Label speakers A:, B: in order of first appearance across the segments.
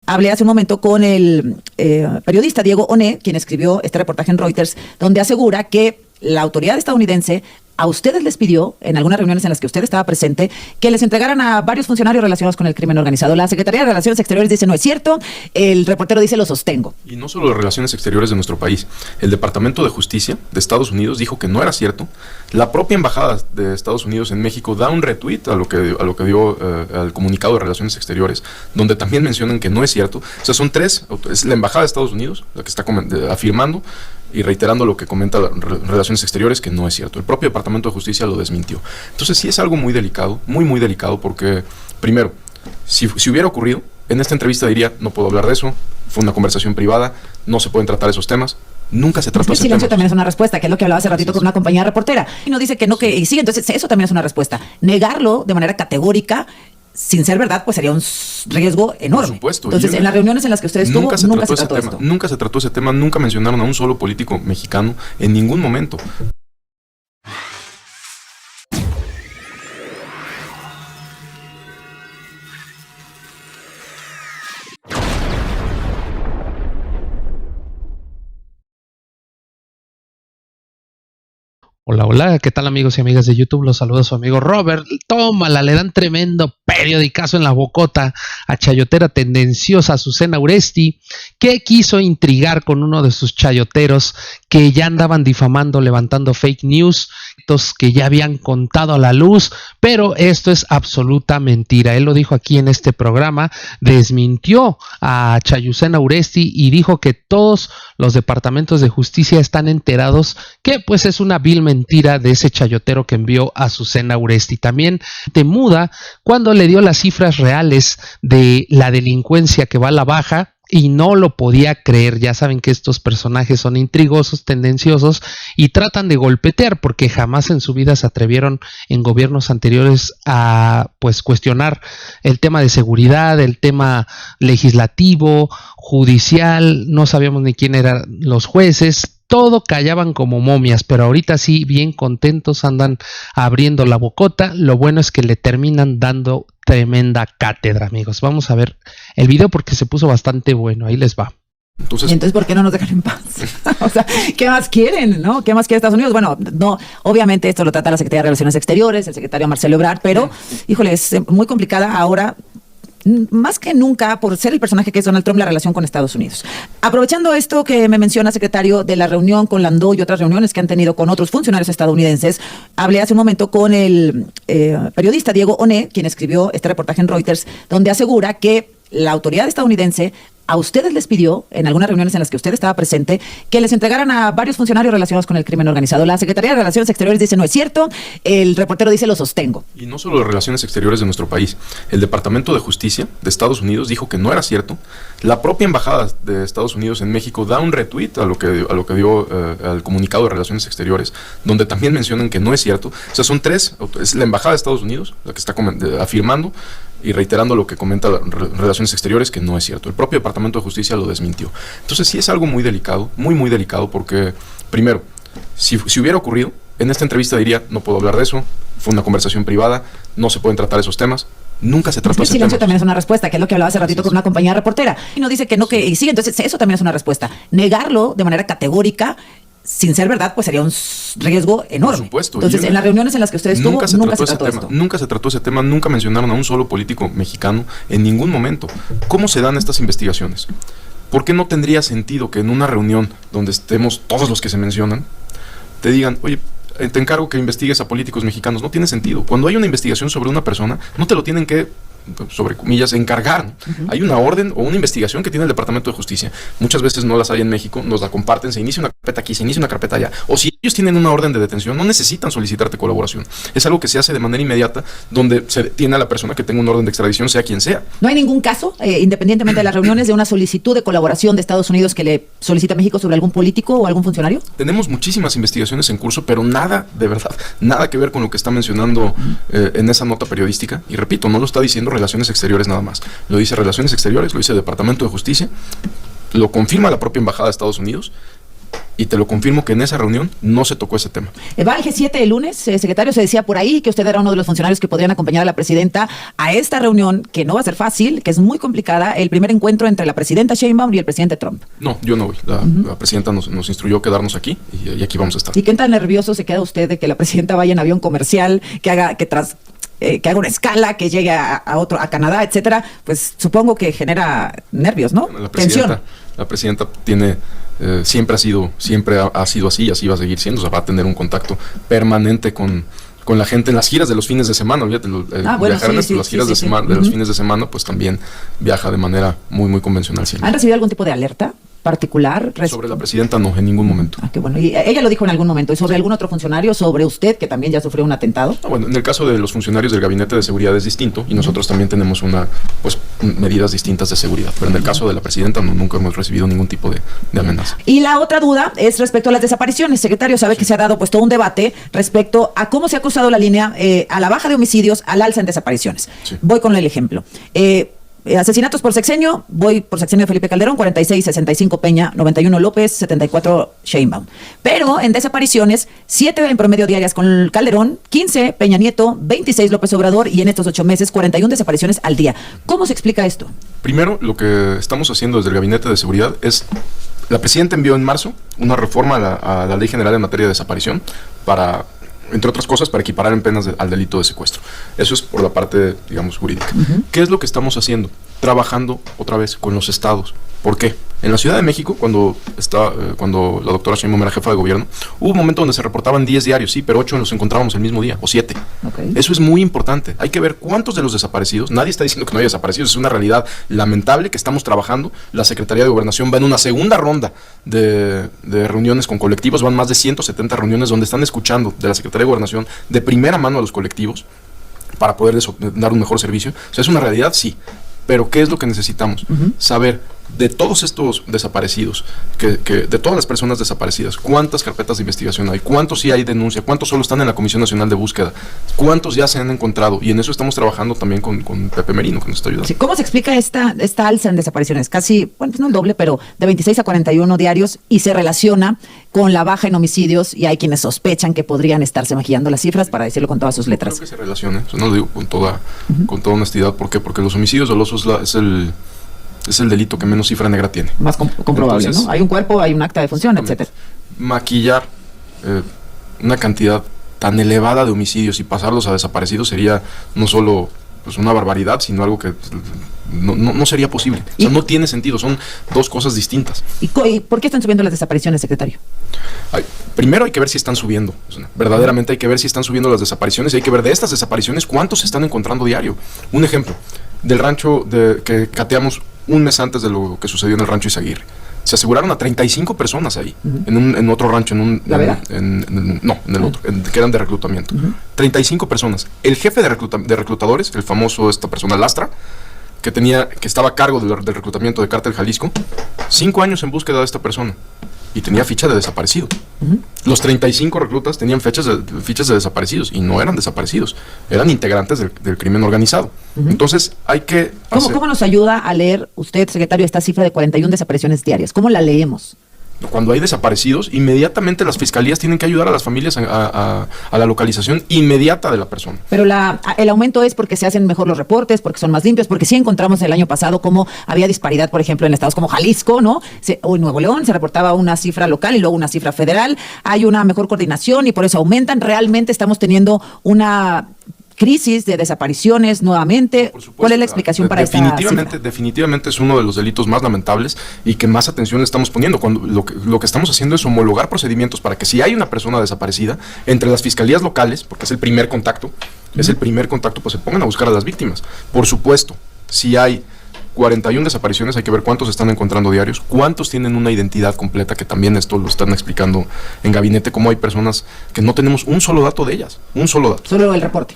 A: Hablé hace un momento con el periodista Diego Oné, quien escribió este reportaje en Reuters, donde asegura que la autoridad estadounidense a ustedes les pidió, en algunas reuniones en las que usted estaba presente, que les entregaran a varios funcionarios relacionados con el crimen organizado. La Secretaría de Relaciones Exteriores dice no es cierto, el reportero dice lo sostengo.
B: Y no solo las relaciones exteriores de nuestro país, el Departamento de Justicia de Estados Unidos dijo que no era cierto. La propia Embajada de Estados Unidos en México da un retweet a lo que dio al comunicado de Relaciones Exteriores, donde también mencionan que no es cierto. O sea, son tres, es la Embajada de Estados Unidos la que está afirmando y reiterando lo que comenta Relaciones Exteriores, que no es cierto. El propio Departamento de Justicia lo desmintió. Entonces sí es algo muy delicado, muy delicado, porque, primero, si hubiera ocurrido, en esta entrevista diría, no puedo hablar de eso, fue una conversación privada, no se pueden tratar esos temas. Nunca se trató ese tema. El silencio
A: también es una respuesta, que es lo que hablaba hace ratito con una compañía reportera. Y no dice que no, que sí, entonces eso también es una respuesta. Negarlo de manera categórica, sin ser verdad, pues sería un riesgo enorme.
B: Por supuesto.
A: Entonces, en las reuniones en las que ustedes estuvo, nunca se trató esto.
B: Nunca se trató ese tema, nunca mencionaron a un solo político mexicano en ningún momento.
C: Hola, hola, ¿qué tal amigos y amigas de YouTube? Los saluda su amigo Robert. Tómala, le dan tremendo periodicazo en la bocota a chayotera tendenciosa Azucena Uresti, que quiso intrigar con uno de sus chayoteros que ya andaban difamando, levantando fake news, que ya habían contado a la luz, pero esto es absoluta mentira. Él lo dijo aquí en este programa, desmintió a Chayucena Uresti y dijo que todos los departamentos de justicia están enterados que pues es una vil mentira de ese chayotero que envió a Azucena Uresti. También te muda cuando le dio las cifras reales de la delincuencia que va a la baja y no lo podía creer. Ya saben que estos personajes son intrigosos, tendenciosos y tratan de golpetear porque jamás en su vida se atrevieron en gobiernos anteriores a pues cuestionar el tema de seguridad, el tema legislativo, judicial, no sabíamos ni quién eran los jueces. Todo callaban como momias, pero ahorita sí, bien contentos, andan abriendo la bocota. Lo bueno es que le terminan dando tremenda cátedra, amigos. Vamos a ver el video porque se puso bastante bueno. Ahí les va.
A: Entonces, ¿por qué no nos dejan en paz? O sea, ¿qué más quieren, no? ¿Qué más quiere Estados Unidos? Bueno, no, obviamente esto lo trata la Secretaría de Relaciones Exteriores, el secretario Marcelo Ebrard, pero, híjole, es muy complicada ahora, más que nunca, por ser el personaje que es Donald Trump, la relación con Estados Unidos. Aprovechando esto que me menciona, secretario, de la reunión con Landau y otras reuniones que han tenido con otros funcionarios estadounidenses, hablé hace un momento con el periodista Diego Oné, quien escribió este reportaje en Reuters, donde asegura que la autoridad estadounidense a ustedes les pidió, en algunas reuniones en las que usted estaba presente, que les entregaran a varios funcionarios relacionados con el crimen organizado. La Secretaría de Relaciones Exteriores dice no es cierto, el reportero dice lo sostengo.
B: Y no solo las relaciones exteriores de nuestro país, el Departamento de Justicia de Estados Unidos dijo que no era cierto. La propia Embajada de Estados Unidos en México da un retweet a lo que dio al comunicado de Relaciones Exteriores, donde también mencionan que no es cierto. O sea, son tres, es la Embajada de Estados Unidos la que está afirmando y reiterando lo que comenta Relaciones Exteriores, que no es cierto. El propio Departamento de Justicia lo desmintió. Entonces sí es algo muy delicado, muy delicado, porque, primero, si hubiera ocurrido, en esta entrevista diría, no puedo hablar de eso, fue una conversación privada, no se pueden tratar esos temas. Nunca se trató ese tema. El silencio
A: también es una respuesta, que es lo que hablaba hace ratito con una compañía reportera. Y no dice que no, que sí, entonces eso también es una respuesta. Negarlo de manera categórica, sin ser verdad, pues sería un riesgo enorme.
B: Por supuesto.
A: Entonces, en las reuniones en las que ustedes estuvo, nunca se trató esto.
B: Nunca se trató ese tema, nunca mencionaron a un solo político mexicano en ningún momento. ¿Cómo se dan estas investigaciones? ¿Por qué no tendría sentido que en una reunión donde estemos todos los que se mencionan, te digan, oye, te encargo que investigues a políticos mexicanos? No tiene sentido. Cuando hay una investigación sobre una persona, no te lo tienen que, sobre comillas, encargar, ¿no? Hay una orden o una investigación que tiene el Departamento de Justicia. Muchas veces no las hay en México, nos la comparten, se inicia una carpeta aquí, se inicia una carpeta allá. O si ellos tienen una orden de detención, no necesitan solicitarte colaboración. Es algo que se hace de manera inmediata, donde se detiene a la persona que tenga una orden de extradición, sea quien sea.
A: ¿No hay ningún caso, independientemente de las reuniones, de una solicitud de colaboración de Estados Unidos que le solicita a México sobre algún político o algún funcionario?
B: Tenemos muchísimas investigaciones en curso, pero nada, de verdad, nada que ver con lo que está mencionando en esa nota periodística. Y repito, no lo está diciendo Relaciones Exteriores nada más. Lo dice Relaciones Exteriores, lo dice el Departamento de Justicia, lo confirma la propia Embajada de Estados Unidos Y te lo confirmo que en esa reunión no se tocó ese tema.
A: Va al G7 el lunes, secretario, se decía por ahí que usted era uno de los funcionarios que podrían acompañar a la presidenta a esta reunión, que no va a ser fácil, que es muy complicada, el primer encuentro entre la presidenta Sheinbaum y el presidente Trump.
B: No, yo no voy. La presidenta nos instruyó quedarnos aquí y aquí vamos a estar.
A: ¿Y qué tan nervioso se queda usted de que la presidenta vaya en avión comercial, que haga una escala, que llegue a Canadá, etcétera? Pues supongo que genera nervios, ¿no? Tensión.
B: La presidenta tiene siempre ha sido así y así va a seguir siendo. O sea, va a tener un contacto permanente con la gente en las giras de los fines de semana. Olvídate, las giras de los fines de semana, pues también viaja de manera muy, muy convencional siempre.
A: ¿Han recibido algún tipo de alerta particular?
B: Sobre la presidenta no, en ningún momento.
A: Qué bueno. Y ella lo dijo en algún momento. ¿Y sobre algún otro funcionario? ¿Sobre usted, que también ya sufrió un atentado?
B: Bueno, en el caso de los funcionarios del Gabinete de Seguridad es distinto y nosotros también tenemos medidas distintas de seguridad. Pero en el caso de la presidenta nunca hemos recibido ningún tipo de amenaza.
A: Y la otra duda es respecto a las desapariciones. Secretario, sabe que se ha dado todo un debate respecto a cómo se ha cruzado la línea a la baja de homicidios, al alza en desapariciones. Sí. Voy con el ejemplo. Asesinatos por sexenio, voy por sexenio de Felipe Calderón, 46, 65 Peña, 91 López, 74 Sheinbaum. Pero en desapariciones, 7 en promedio diarias con Calderón, 15 Peña Nieto, 26 López Obrador y en estos 8 meses 41 desapariciones al día. ¿Cómo se explica esto?
B: Primero, lo que estamos haciendo desde el Gabinete de Seguridad es, la presidenta envió en marzo una reforma a la Ley General en materia de desaparición para, entre otras cosas, para equiparar en penas al delito de secuestro. Eso es por la parte, digamos, jurídica. ¿Qué es lo que estamos haciendo? Trabajando otra vez con los estados. ¿Por qué? En la Ciudad de México, cuando la doctora Sheinbaum era jefa de gobierno, hubo un momento donde se reportaban 10 diarios, sí, pero 8 los encontrábamos el mismo día, o 7. Okay. Eso es muy importante. Hay que ver cuántos de los desaparecidos, nadie está diciendo que no haya desaparecidos, es una realidad lamentable que estamos trabajando. La Secretaría de Gobernación va en una segunda ronda de reuniones con colectivos, van más de 170 reuniones donde están escuchando de la Secretaría de Gobernación de primera mano a los colectivos para poder dar un mejor servicio. O sea, es una realidad, sí. Pero ¿qué es lo que necesitamos? Saber de todos estos desaparecidos, de todas las personas desaparecidas, cuántas carpetas de investigación hay, cuántos sí hay denuncia, cuántos solo están en la Comisión Nacional de Búsqueda, cuántos ya se han encontrado, y en eso estamos trabajando también con Pepe Merino, que nos está ayudando.
A: Sí, ¿cómo se explica esta alza en desapariciones? Casi, bueno, pues no el doble, pero de 26 a 41 diarios, y se relaciona con la baja en homicidios, y hay quienes sospechan que podrían estarse maquillando las cifras, para decirlo con todas sus letras.
B: Creo que se relacione, eso no lo digo con toda honestidad. ¿Por qué? Porque los homicidios dolosos es el delito que menos cifra negra tiene.
A: Más comprobable. Entonces, ¿no? Hay un cuerpo, hay un acta de función, etcétera.
B: Maquillar una cantidad tan elevada de homicidios y pasarlos a desaparecidos sería no solo una barbaridad, sino algo que no sería posible. O sea, no tiene sentido, son dos cosas distintas.
A: ¿Y por qué están subiendo las desapariciones, secretario?
B: Primero hay que ver si están subiendo. Verdaderamente hay que ver si están subiendo las desapariciones y hay que ver de estas desapariciones cuántos se están encontrando diario. Un ejemplo, del rancho que cateamos un mes antes de lo que sucedió en el rancho Izaguirre. Se aseguraron a 35 personas ahí, en otro rancho, en el otro, que eran de reclutamiento. 35 personas. El jefe de reclutadores, el famoso, esta persona Lastra, que estaba a cargo del reclutamiento de Cártel Jalisco, 5 años en búsqueda de esta persona. Y tenía ficha de desaparecido. Los 35 reclutas tenían fichas de desaparecidos y no eran desaparecidos, eran integrantes del crimen organizado. Entonces hay que...
A: ¿Cómo nos ayuda a leer usted, secretario, esta cifra de 41 desapariciones diarias? ¿Cómo la leemos?
B: Cuando hay desaparecidos, inmediatamente las fiscalías tienen que ayudar a las familias a la localización inmediata de la persona.
A: Pero el aumento es porque se hacen mejor los reportes, porque son más limpios, porque sí encontramos el año pasado cómo había disparidad, por ejemplo, en estados como Jalisco, ¿no? O en Nuevo León se reportaba una cifra local y luego una cifra federal. Hay una mejor coordinación y por eso aumentan. Realmente estamos teniendo una crisis de desapariciones nuevamente. ¿Cuál es la explicación para esta cifra?
B: Definitivamente es uno de los delitos más lamentables y que más atención le estamos poniendo. Cuando lo que estamos haciendo es homologar procedimientos para que si hay una persona desaparecida, entre las fiscalías locales, porque es el primer contacto, pues se pongan a buscar a las víctimas. Por supuesto, si hay 41 desapariciones, hay que ver cuántos están encontrando diarios, cuántos tienen una identidad completa, que también esto lo están explicando en gabinete, cómo hay personas que no tenemos un solo dato de ellas, un solo dato.
A: Solo el reporte.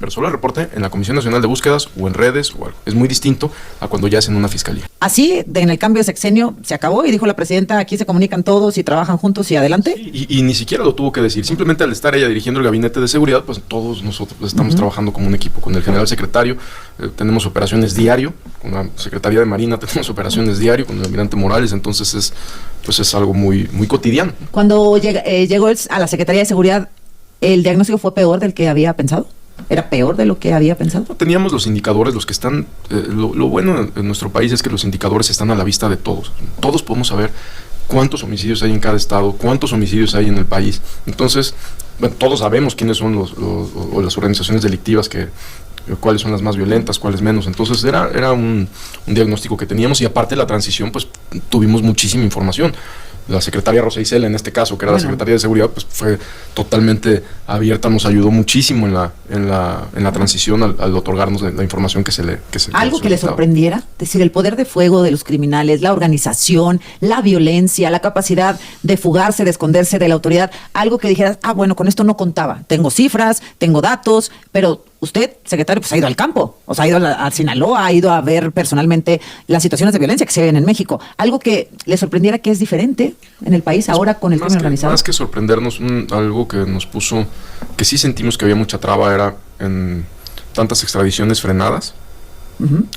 B: Pero solo el reporte en la Comisión Nacional de Búsquedas o en redes o algo. Es muy distinto a cuando ya es en una fiscalía.
A: Así, en el cambio de sexenio, se acabó y dijo la presidenta, aquí se comunican todos y trabajan juntos y adelante.
B: Sí, y ni siquiera lo tuvo que decir, simplemente al estar ella dirigiendo el gabinete de seguridad, pues todos nosotros estamos trabajando como un equipo, con el general secretario, tenemos operaciones diario, con con la Secretaría de Marina tenemos operaciones diario con el almirante Morales, entonces es algo muy, muy cotidiano.
A: Cuando llegó él a la Secretaría de Seguridad, ¿el diagnóstico fue peor del que había pensado? ¿Era peor de lo que había pensado?
B: Teníamos los indicadores, los que están... lo bueno en nuestro país es que los indicadores están a la vista de todos. Todos podemos saber cuántos homicidios hay en cada estado, cuántos homicidios hay en el país. Entonces, bueno, todos sabemos quiénes son las organizaciones delictivas, cuáles son las más violentas, cuáles menos. Entonces era un diagnóstico que teníamos, y aparte de la transición, pues tuvimos muchísima información. La secretaria Rosa Isela, en este caso, que era la secretaria de Seguridad, pues fue totalmente abierta, nos ayudó muchísimo en la transición al otorgarnos la información que se le
A: ¿Algo que le sorprendiera? Es decir, el poder de fuego de los criminales, la organización, la violencia, la capacidad de fugarse, de esconderse de la autoridad. Algo que dijeras, bueno, con esto no contaba. Tengo cifras, tengo datos, pero usted, secretario, pues ha ido al campo, o sea, ha ido a Sinaloa, ha ido a ver personalmente las situaciones de violencia que se ven en México. Algo que le sorprendiera que es diferente en el país ahora con el crimen organizado.
B: Más que sorprendernos, algo que nos puso, que sí sentimos que había mucha traba, era en tantas extradiciones frenadas,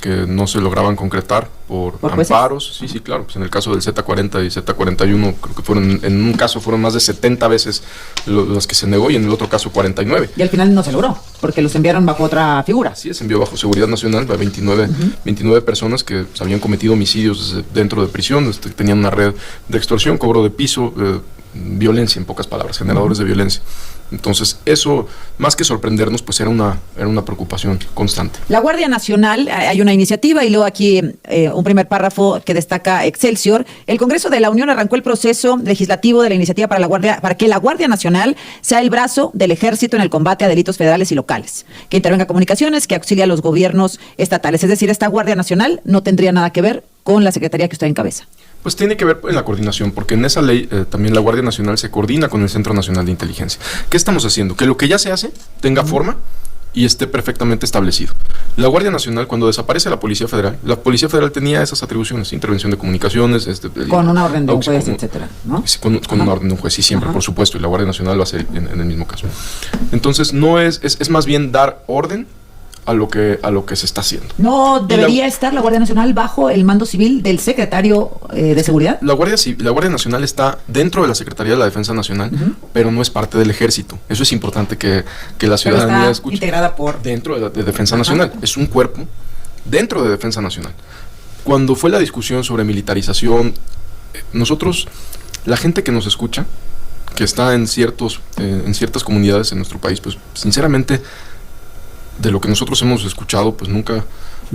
B: que no se lograban concretar por amparos. Sí, claro, pues en el caso del Z40 y Z41, creo que en un caso fueron más de 70 veces las que se negó, y en el otro caso 49.
A: Y al final no se logró, porque los enviaron bajo otra figura.
B: Sí, se envió bajo Seguridad Nacional a 29 personas que habían cometido homicidios dentro de prisión, tenían una red de extorsión, cobro de piso, violencia, en pocas palabras, generadores de violencia. Entonces, eso, más que sorprendernos, pues era una preocupación constante.
A: La Guardia Nacional, hay una iniciativa, y luego aquí un primer párrafo que destaca Excelsior. El Congreso de la Unión arrancó el proceso legislativo de la iniciativa para que la Guardia Nacional sea el brazo del Ejército en el combate a delitos federales y locales, que intervenga comunicaciones, que auxilie a los gobiernos estatales. Es decir, esta Guardia Nacional no tendría nada que ver con la secretaría que usted encabeza.
B: Pues tiene que ver en la coordinación, porque en esa ley también la Guardia Nacional se coordina con el Centro Nacional de Inteligencia. ¿Qué estamos haciendo? Que lo que ya se hace tenga forma y esté perfectamente establecido. La Guardia Nacional, cuando desaparece la Policía Federal tenía esas atribuciones: intervención de comunicaciones,
A: con una orden de un juez, etcétera, ¿no?
B: Con una orden de un juez, sí, siempre, por supuesto, y la Guardia Nacional va a ser en el mismo caso. Entonces, no es más bien dar orden a lo que se está haciendo. ¿No debería
A: estar la Guardia Nacional bajo el mando civil del secretario de Seguridad?
B: La Guardia Nacional está dentro de la Secretaría de la Defensa Nacional, pero no es parte del Ejército. Eso es importante que la ciudadanía escuche.
A: Integrada por...
B: Dentro de Defensa Nacional. Es un cuerpo dentro de Defensa Nacional. Cuando fue la discusión sobre militarización, nosotros, la gente que nos escucha, que está en ciertas comunidades en nuestro país, pues sinceramente, de lo que nosotros hemos escuchado, pues nunca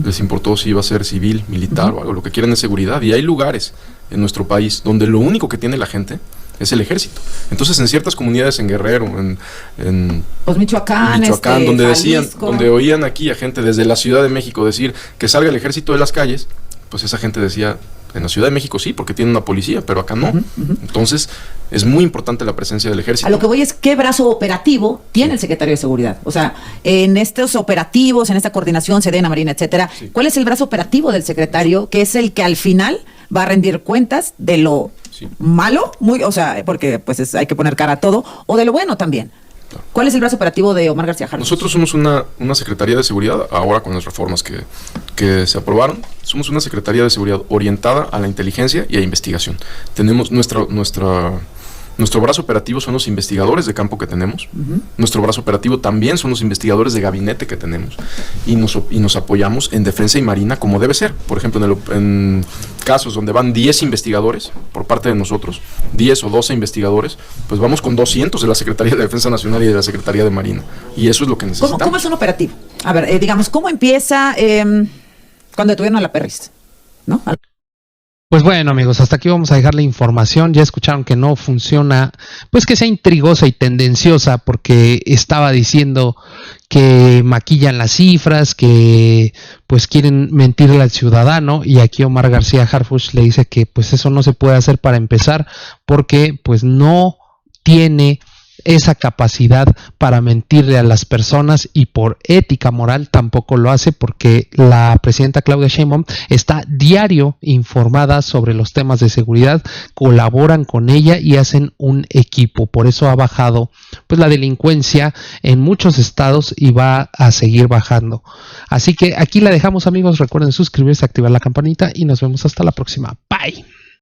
B: les importó si iba a ser civil, militar o algo. Lo que quieren es seguridad, y hay lugares en nuestro país donde lo único que tiene la gente es el ejército. Entonces, en ciertas comunidades, en Guerrero, en
A: pues Michoacán,
B: donde decían,
A: Jalisco,
B: donde oían aquí a gente desde la Ciudad de México decir que salga el ejército de las calles, pues esa gente decía, en la Ciudad de México sí, porque tiene una policía, pero acá no. Entonces, es muy importante la presencia del ejército.
A: A lo que voy es, ¿qué brazo operativo tiene el secretario de Seguridad? O sea, en estos operativos, en esta coordinación, Sedena, Marina, etcétera, ¿cuál es el brazo operativo del secretario, que es el que al final va a rendir cuentas de lo malo, porque pues hay que poner cara a todo, o de lo bueno también? ¿Cuál es el brazo operativo de Omar García Harfuch?
B: Nosotros somos una Secretaría de Seguridad, ahora con las reformas que se aprobaron, somos una Secretaría de Seguridad orientada a la inteligencia y a investigación. Tenemos nuestro brazo operativo son los investigadores de campo que tenemos. Nuestro brazo operativo también son los investigadores de gabinete que tenemos. Y nos apoyamos en defensa y marina como debe ser. Por ejemplo, en casos donde van 10 investigadores por parte de nosotros, 10 o 12 investigadores, pues vamos con 200 de la Secretaría de Defensa Nacional y de la Secretaría de Marina. Y eso es lo que necesitamos.
A: ¿Cómo es un operativo? A ver, digamos, ¿cómo empieza cuando detuvieron a la Perris? ¿No?
C: Pues bueno, amigos, hasta aquí vamos a dejar la información. Ya escucharon que no funciona, pues que sea intrigosa y tendenciosa, porque estaba diciendo que maquillan las cifras, que pues quieren mentirle al ciudadano, y aquí Omar García Harfuch le dice que pues eso no se puede hacer para empezar, porque pues no tiene esa capacidad para mentirle a las personas, y por ética moral tampoco lo hace, porque la presidenta Claudia Sheinbaum está diario informada sobre los temas de seguridad, colaboran con ella y hacen un equipo. Por eso ha bajado pues la delincuencia en muchos estados y va a seguir bajando. Así que aquí la dejamos, amigos. Recuerden suscribirse, activar la campanita y nos vemos hasta la próxima. Bye.